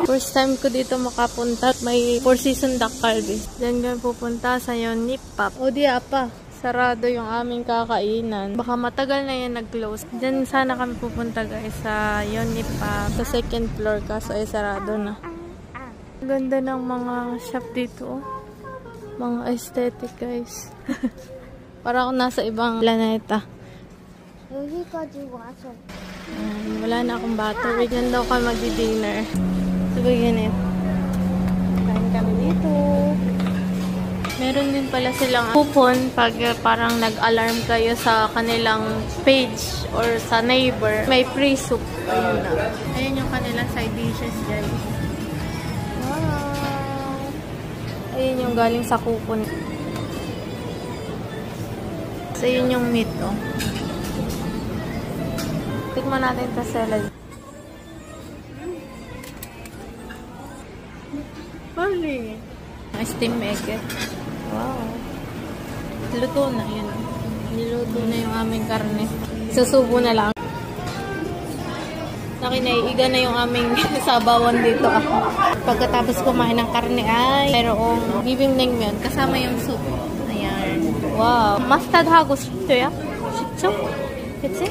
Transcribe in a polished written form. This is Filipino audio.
First time ko dito makapunta. May Four Seasons Duck Calbee. Diyan gan pupunta sa Yonip-Pop. O di apa. Sarado yung aming kakainan. Baka matagal na yan nag-close. Diyan sana kami pupunta guys sa Yonip-Pop. Sa second floor kaso ay sarado na. Ganda ng mga shop dito. Mga aesthetic guys. Para akong nasa ibang planeta. Wala na akong battery. Diyan daw kami mag-dinner. So ganyan. Kain kami dito. Meron din pala silang coupon pag parang nag-alarm kayo sa kanilang page or sa neighbor. May free soup. Ayun na. Ayun yung kanilang side dishes guys. Wow! Ayun yung galing sa coupon. So yun yung meat oh. Tikman natin ito salad. Mali! Steam egg eh. Wow. Luto na yun. Niluto na yung aming karne. Susubo na lang. Nakinaiiga na yung aming sabawan dito ako. Pagkatapos kumain ng karne ay mayroong bibimbingmyeon kasama yung soup. Ayan. Wow. Mustard hago shito ya? Shito? Kitsi?